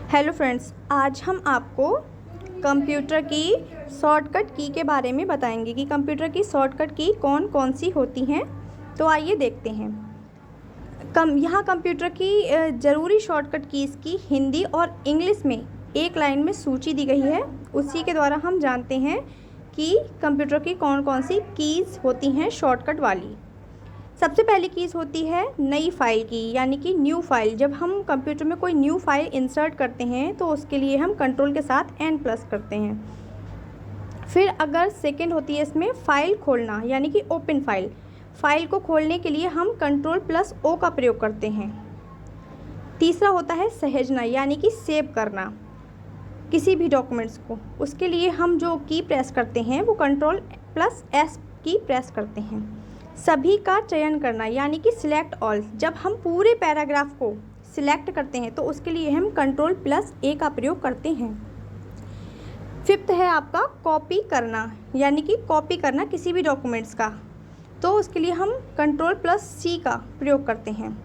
Hello friends, आज हम आपको कंप्यूटर की शॉर्टकट की के बारे में बताएंगे कि कंप्यूटर की शॉर्टकट की कौन कौन सी होती हैं। तो आइए देखते हैं। यहाँ कंप्यूटर की ज़रूरी शॉर्टकट कीज़ की हिंदी और इंग्लिश में एक लाइन में सूची दी गई है। उसी के द्वारा हम जानते हैं कि कंप्यूटर की कौन कौन सी कीज़ होती हैं शॉर्टकट वाली। सबसे पहली कीज़ होती है नई फाइल की, यानी कि न्यू फाइल। जब हम कंप्यूटर में कोई न्यू फाइल इंसर्ट करते हैं तो उसके लिए हम कंट्रोल के साथ n प्लस करते हैं। फिर अगर सेकंड होती है इसमें फ़ाइल खोलना, यानी कि ओपन फाइल। फ़ाइल को खोलने के लिए हम कंट्रोल प्लस ओ का प्रयोग करते हैं। तीसरा होता है सहेजना, यानी कि सेव करना किसी भी डॉक्यूमेंट्स को। उसके लिए हम जो की प्रेस करते हैं वो कंट्रोल प्लस एस की प्रेस करते हैं। सभी का चयन करना, यानी कि सिलेक्ट ऑल। जब हम पूरे पैराग्राफ को सिलेक्ट करते हैं तो उसके लिए हम कंट्रोल प्लस ए का प्रयोग करते हैं। फिफ्थ है आपका कॉपी करना, यानी कि कॉपी करना किसी भी डॉक्यूमेंट्स का, तो उसके लिए हम कंट्रोल प्लस सी का प्रयोग करते हैं।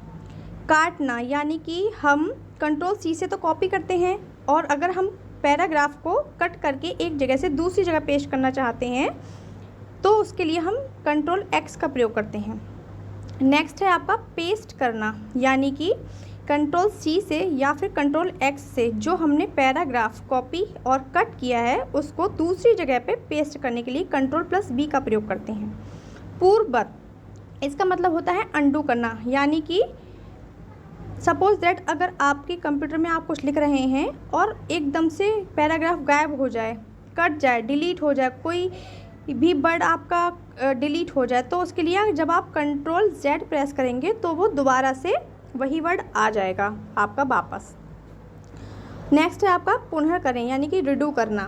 काटना, यानी कि हम कंट्रोल सी से तो कॉपी करते हैं और अगर हम पैराग्राफ को कट करके एक जगह से दूसरी जगह पेस्ट करना चाहते हैं तो उसके लिए हम कंट्रोल एक्स का प्रयोग करते हैं। नेक्स्ट है आपका पेस्ट करना, यानी कि कंट्रोल सी से या फिर कंट्रोल एक्स से जो हमने पैराग्राफ कॉपी और कट किया है उसको दूसरी जगह पे पेस्ट करने के लिए कंट्रोल प्लस बी का प्रयोग करते हैं। पूर्ववत, इसका मतलब होता है अंडू करना, यानी कि सपोज दैट अगर आपके कंप्यूटर में आप कुछ लिख रहे हैं और एकदम से पैराग्राफ गायब हो जाए, कट जाए, डिलीट हो जाए, कोई भी वर्ड आपका डिलीट हो जाए, तो उसके लिए जब आप कंट्रोल जेड प्रेस करेंगे तो वो दोबारा से वही वर्ड आ जाएगा आपका वापस। नेक्स्ट है आपका पुनः करें, यानी कि रिडू करना,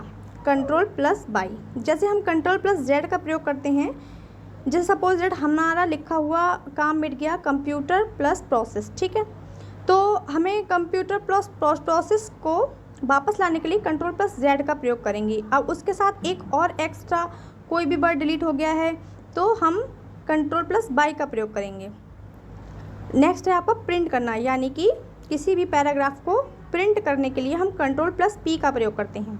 कंट्रोल प्लस बाई। जैसे हम कंट्रोल प्लस जेड का प्रयोग करते हैं, जैसे सपोज दैट हमारा लिखा हुआ काम मिट गया कंप्यूटर प्लस प्रोसेस, ठीक है, तो हमें कंप्यूटर प्लस प्रोसेस को वापस लाने के लिए कंट्रोल प्लस जेड का प्रयोग करेंगे। अब उसके साथ एक और एक्स्ट्रा कोई भी वर्ड डिलीट हो गया है तो हम कंट्रोल प्लस बाई का प्रयोग करेंगे। नेक्स्ट है आपका प्रिंट करना, यानी कि किसी भी पैराग्राफ को प्रिंट करने के लिए हम कंट्रोल प्लस पी का प्रयोग करते हैं।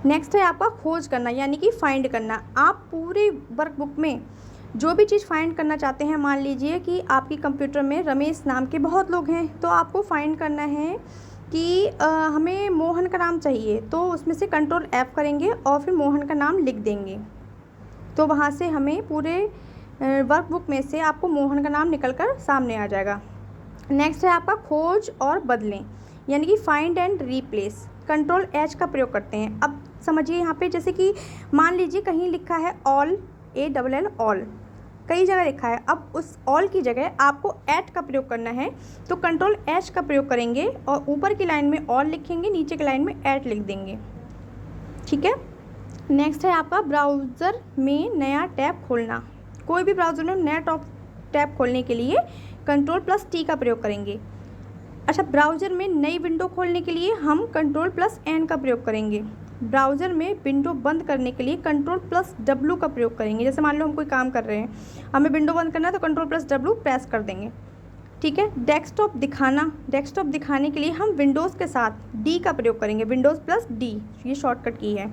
नेक्स्ट है आपका खोज करना, यानी कि फाइंड करना। आप पूरे वर्कबुक में जो भी चीज़ फाइंड करना चाहते हैं, मान लीजिए कि आपकी कंप्यूटर में रमेश नाम के बहुत लोग हैं, तो आपको फाइंड करना है कि हमें मोहन का नाम चाहिए, तो उसमें से कंट्रोल एफ करेंगे और फिर मोहन का नाम लिख देंगे, तो वहाँ से हमें पूरे वर्कबुक में से आपको मोहन का नाम निकलकर सामने आ जाएगा। नेक्स्ट है आपका खोज और बदलें, यानी कि find and replace. Control H का प्रयोग करते हैं। अब समझिए यहाँ पे, जैसे कि मान लीजिए कहीं लिखा है ऑल, ALL ऑल, कई जगह लिखा है। अब उस ऑल की जगह आपको एट का प्रयोग करना है, तो कंट्रोल एच का प्रयोग करेंगे और ऊपर की लाइन में ऑल लिखेंगे, नीचे की लाइन में एट लिख देंगे, ठीक है। नेक्स्ट है आपका ब्राउज़र में नया टैब खोलना। कोई भी ब्राउज़र में नया टैब खोलने के लिए कंट्रोल प्लस टी का प्रयोग करेंगे। अच्छा, ब्राउज़र में नई विंडो खोलने के लिए हम कंट्रोल प्लस एन का प्रयोग करेंगे। ब्राउज़र में विंडो बंद करने के लिए कंट्रोल प्लस डब्ल्यू का प्रयोग करेंगे। जैसे मान लो हम कोई काम कर रहे हैं, हमें विंडो बंद करना है तो कंट्रोल प्लस डब्ल्यू प्रेस कर देंगे, ठीक है। डेस्कटॉप दिखाना, डेस्कटॉप दिखाने के लिए हम विंडोज़ के साथ डी का प्रयोग करेंगे, विंडोज़ प्लस डी, ये शॉर्टकट की है।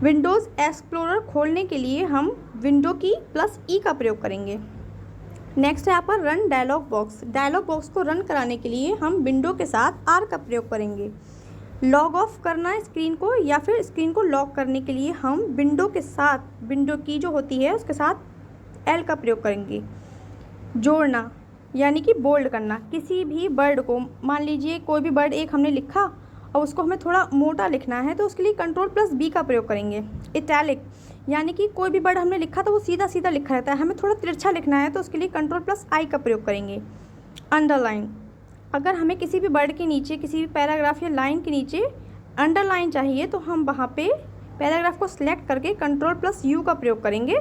विंडोज़ एक्सप्लोरर खोलने के लिए हम विंडो की प्लस ई का प्रयोग करेंगे। नेक्स्ट है आपका run dialog box. Dialog box को रन कराने के लिए हम विंडो के साथ आर का प्रयोग करेंगे। लॉग ऑफ करना स्क्रीन को या फिर स्क्रीन को लॉक करने के लिए हम विंडो के साथ, विंडो की जो होती है उसके साथ एल का प्रयोग करेंगे। जोड़ना, यानी कि बोल्ड करना किसी भी वर्ड को। मान लीजिए कोई भी वर्ड एक हमने लिखा और उसको हमें थोड़ा मोटा लिखना है तो उसके लिए कंट्रोल प्लस बी का प्रयोग करेंगे। इटैलिक, यानी कि कोई भी वर्ड हमने लिखा तो वो सीधा सीधा लिखा रहता है, हमें थोड़ा तिरछा लिखना है तो उसके लिए कंट्रोल प्लस आई का प्रयोग करेंगे। अंडरलाइन, अगर हमें किसी भी वर्ड के नीचे, किसी भी पैराग्राफ या लाइन के नीचे अंडरलाइन चाहिए तो हम वहाँ पे पैराग्राफ को सिलेक्ट करके कंट्रोल प्लस यू का प्रयोग करेंगे,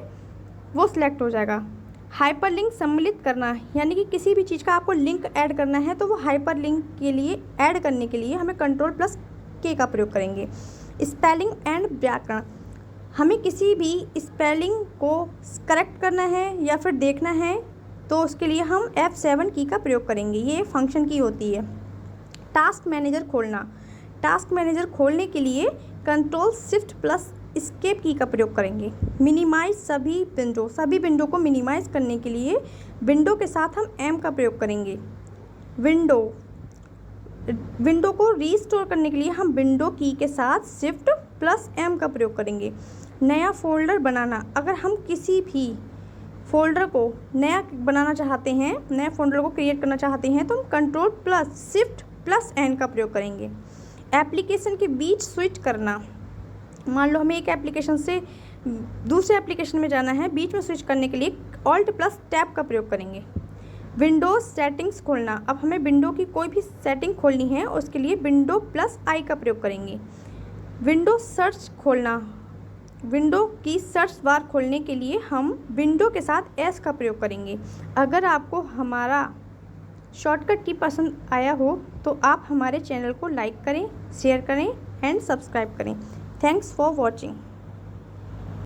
वो सिलेक्ट हो जाएगा। हाइपरलिंक सम्मिलित करना, यानी कि किसी भी चीज़ का आपको लिंक ऐड करना है तो वो हाइपरलिंक के लिए ऐड करने के लिए हमें कंट्रोल प्लस के का प्रयोग करेंगे। स्पेलिंग एंड व्याकरण, हमें किसी भी स्पेलिंग को करेक्ट करना है या फिर देखना है तो उसके लिए हम F7 की का प्रयोग करेंगे, ये फंक्शन की होती है। टास्क मैनेजर खोलना, टास्क मैनेजर खोलने के लिए कंट्रोल शिफ्ट प्लस एस्केप की का प्रयोग करेंगे। मिनिमाइज सभी विंडो को मिनिमाइज करने के लिए विंडो के साथ हम एम का प्रयोग करेंगे। विंडो को रीस्टोर करने के लिए हम विंडो की के साथ शिफ्ट प्लस एम का प्रयोग करेंगे। नया फोल्डर बनाना, अगर हम किसी भी फोल्डर को नया बनाना चाहते हैं, नया फोल्डर को क्रिएट करना चाहते हैं, तो हम control plus shift plus N का प्रयोग करेंगे। एप्लीकेशन के बीच स्विच करना, मान लो हमें एक एप्लीकेशन से दूसरे एप्लीकेशन में जाना है, बीच में स्विच करने के लिए ऑल्ट प्लस टैब का प्रयोग करेंगे। विंडोज़ सेटिंग्स खोलना, अब हमें विंडो की कोई भी सेटिंग खोलनी है, उसके लिए विंडो प्लस आई का प्रयोग करेंगे। विंडो सर्च खोलना, विंडो की सर्च बार खोलने के लिए हम विंडो के साथ एस का प्रयोग करेंगे। अगर आपको हमारा शॉर्टकट की पसंद आया हो तो आप हमारे चैनल को लाइक करें, शेयर करें एंड सब्सक्राइब करें। Thanks for watching.